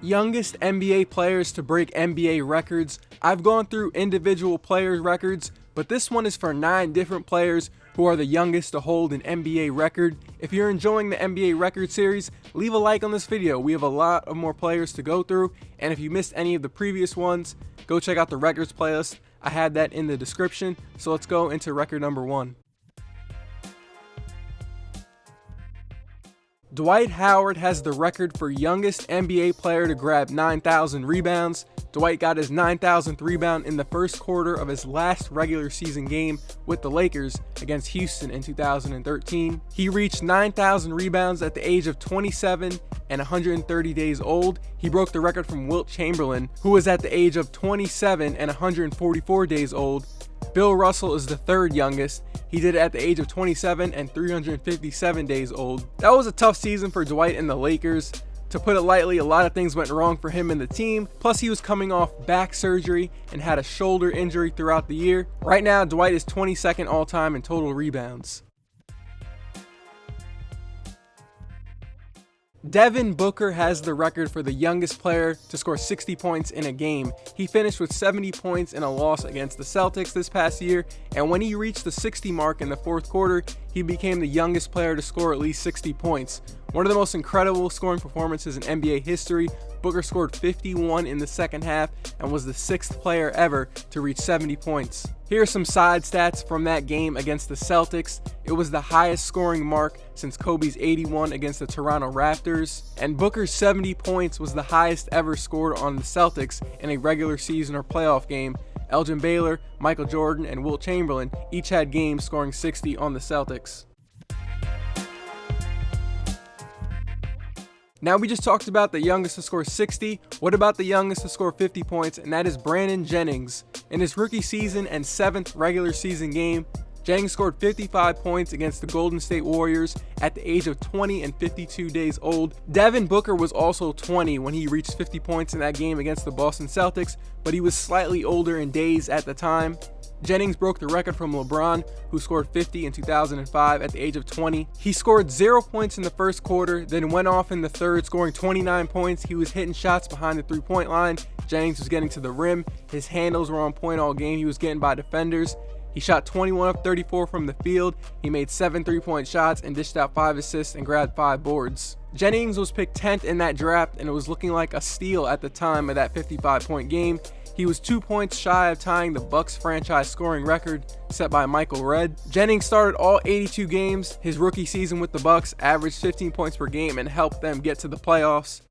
Youngest NBA players to break NBA records. I've gone through individual players' records, but this one is for 9 different players who are the youngest to hold an NBA record. If you're enjoying the NBA record series, leave a like on this video. We have a lot of more players to go through, and if you missed any of the previous ones, go check out the records playlist. I had that in the description, so let's go into record number 1. Dwight Howard has the record for youngest NBA player to grab 9,000 rebounds. Dwight got his 9,000th rebound in the first quarter of his last regular season game with the Lakers against Houston in 2013. He reached 9,000 rebounds at the age of 27 and 130 days old. He broke the record from Wilt Chamberlain, who was at the age of 27 and 144 days old. Bill Russell is the 3rd youngest. He did it at the age of 27 and 357 days old. That was a tough season for Dwight and the Lakers. To put it lightly, a lot of things went wrong for him and the team. Plus, he was coming off back surgery and had a shoulder injury throughout the year. Right now, Dwight is 22nd all-time in total rebounds. Devin Booker has the record for the youngest player to score 60 points in a game. He finished with 70 points in a loss against the Celtics this past year, and when he reached the 60 mark in the 4th quarter, he became the youngest player to score at least 60 points. One of the most incredible scoring performances in NBA history. Booker scored 51 in the second half and was the 6th player ever to reach 70 points. Here are some side stats from that game against the Celtics. It was the highest scoring mark since Kobe's 81 against the Toronto Raptors, and Booker's 70 points was the highest ever scored on the Celtics in a regular season or playoff game. Elgin Baylor, Michael Jordan, and Wilt Chamberlain each had games scoring 60 on the Celtics. Now we just talked about the youngest to score 60. What about the youngest to score 50 points? And that is Brandon Jennings. In his rookie season and 7th regular season game, Jennings scored 55 points against the Golden State Warriors at the age of 20 and 52 days old. Devin Booker was also 20 when he reached 50 points in that game against the Boston Celtics, but he was slightly older in days at the time. Jennings broke the record from LeBron, who scored 50 in 2005 at the age of 20. He scored 0 points in the first quarter, then went off in the third, scoring 29 points. He was hitting shots behind the 3-point line. Jennings was getting to the rim. His handles were on point all game. He was getting by defenders. He shot 21 of 34 from the field. He made 7 3-point shots and dished out 5 assists and grabbed 5 boards. Jennings was picked 10th in that draft, and it was looking like a steal at the time of that 55-point game. He was 2 points shy of tying the Bucks franchise scoring record set by Michael Redd. Jennings started all 82 games. His rookie season with the Bucks, averaged 15 points per game and helped them get to the playoffs.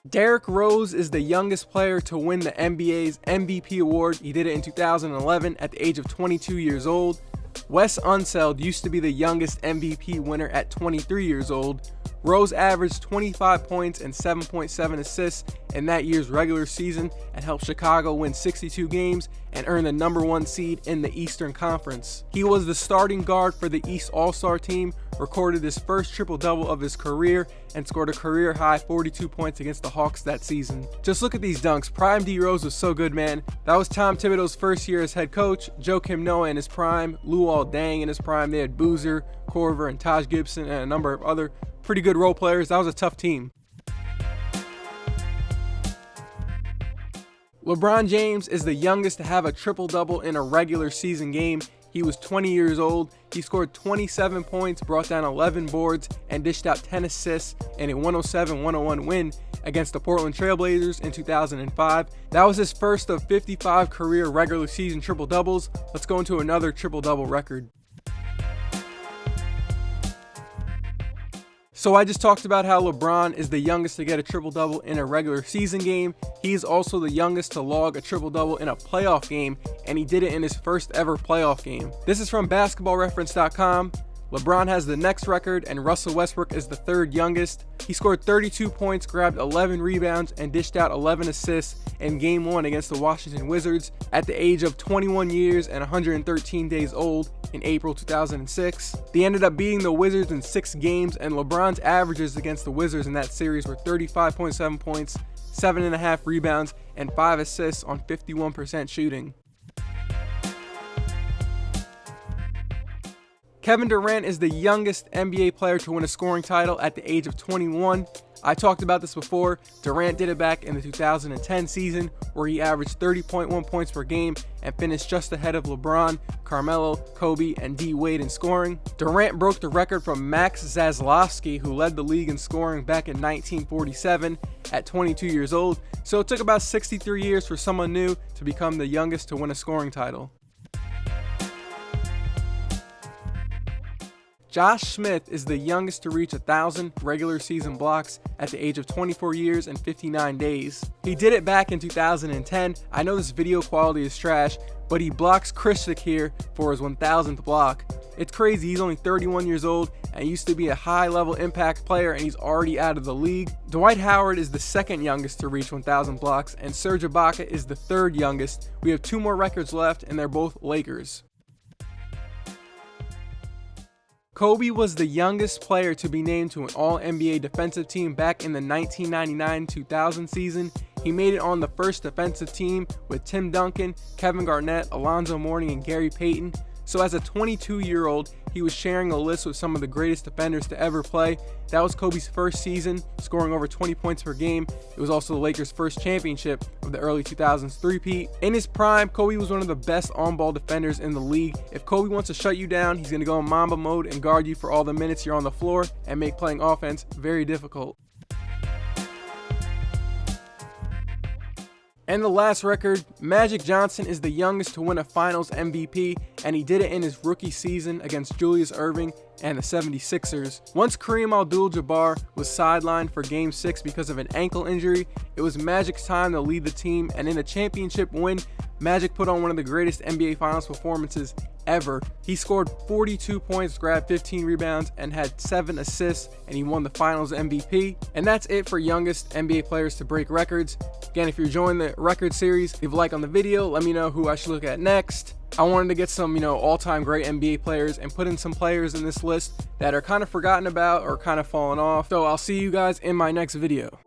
Derrick Rose is the youngest player to win the NBA's MVP award. He did it in 2011 at the age of 22 years old. Wes Unseld used to be the youngest MVP winner at 23 years old. Rose averaged 25 points and 7.7 assists in that year's regular season and helped Chicago win 62 games and earn the #1 seed in the Eastern Conference. He was the starting guard for the East All-Star team, recorded his first triple-double of his career, and scored a career-high 42 points against the Hawks that season. Just look at these dunks. Prime D Rose was so good, man. That was Tom Thibodeau's first year as head coach, Joakim Noah in his prime, Luol Deng in his prime. They had Boozer, Korver, and Taj Gibson, and a number of other pretty good role players. That was a tough team. LeBron James is the youngest to have a triple-double in a regular season game. He was 20 years old. He scored 27 points, brought down 11 boards, and dished out 10 assists in a 107-101 win against the Portland Trailblazers in 2005. That was his first of 55 career regular season triple-doubles. Let's go into another triple-double record. So I just talked about how LeBron is the youngest to get a triple-double in a regular season game. He's also the youngest to log a triple-double in a playoff game, and he did it in his first ever playoff game. This is from basketballreference.com. LeBron has the next record, and Russell Westbrook is the 3rd youngest. He scored 32 points, grabbed 11 rebounds, and dished out 11 assists in Game 1 against the Washington Wizards at the age of 21 years and 113 days old in April 2006. They ended up beating the Wizards in 6 games, and LeBron's averages against the Wizards in that series were 35.7 points, 7.5 rebounds, and 5 assists on 51% shooting. Kevin Durant is the youngest NBA player to win a scoring title at the age of 21. I talked about this before. Durant did it back in the 2010 season where he averaged 30.1 points per game and finished just ahead of LeBron, Carmelo, Kobe, and D. Wade in scoring. Durant broke the record from Max Zaslavsky, who led the league in scoring back in 1947 at 22 years old. So it took about 63 years for someone new to become the youngest to win a scoring title. Josh Smith is the youngest to reach 1,000 regular season blocks at the age of 24 years and 59 days. He did it back in 2010. I know this video quality is trash, but he blocks Krishik here for his 1,000th block. It's crazy, he's only 31 years old and used to be a high-level impact player, and he's already out of the league. Dwight Howard is the second youngest to reach 1,000 blocks, and Serge Ibaka is the third youngest. We have 2 more records left, and they're both Lakers. Kobe was the youngest player to be named to an All-NBA defensive team back in the 1999-2000 season. He made it on the first defensive team with Tim Duncan, Kevin Garnett, Alonzo Mourning, and Gary Payton. So as a 22-year-old, he was sharing a list with some of the greatest defenders to ever play. That was Kobe's first season, scoring over 20 points per game. It was also the Lakers' first championship of the early 2000s three-peat. In his prime, Kobe was one of the best on-ball defenders in the league. If Kobe wants to shut you down, he's going to go in Mamba mode and guard you for all the minutes you're on the floor and make playing offense very difficult. And the last record, Magic Johnson is the youngest to win a Finals MVP, and he did it in his rookie season against Julius Erving and the 76ers. Once Kareem Abdul-Jabbar was sidelined for Game 6 because of an ankle injury, it was Magic's time to lead the team, and in a championship win, Magic put on one of the greatest NBA Finals performances ever. He scored 42 points, grabbed 15 rebounds, and had 7 assists, and he won the Finals MVP. And that's it for youngest NBA players to break records. Again, if you're enjoying the record series, leave a like on the video. Let me know who I should look at next. I wanted to get some, all-time great NBA players and put in some players in this list that are kind of forgotten about or kind of fallen off. So I'll see you guys in my next video.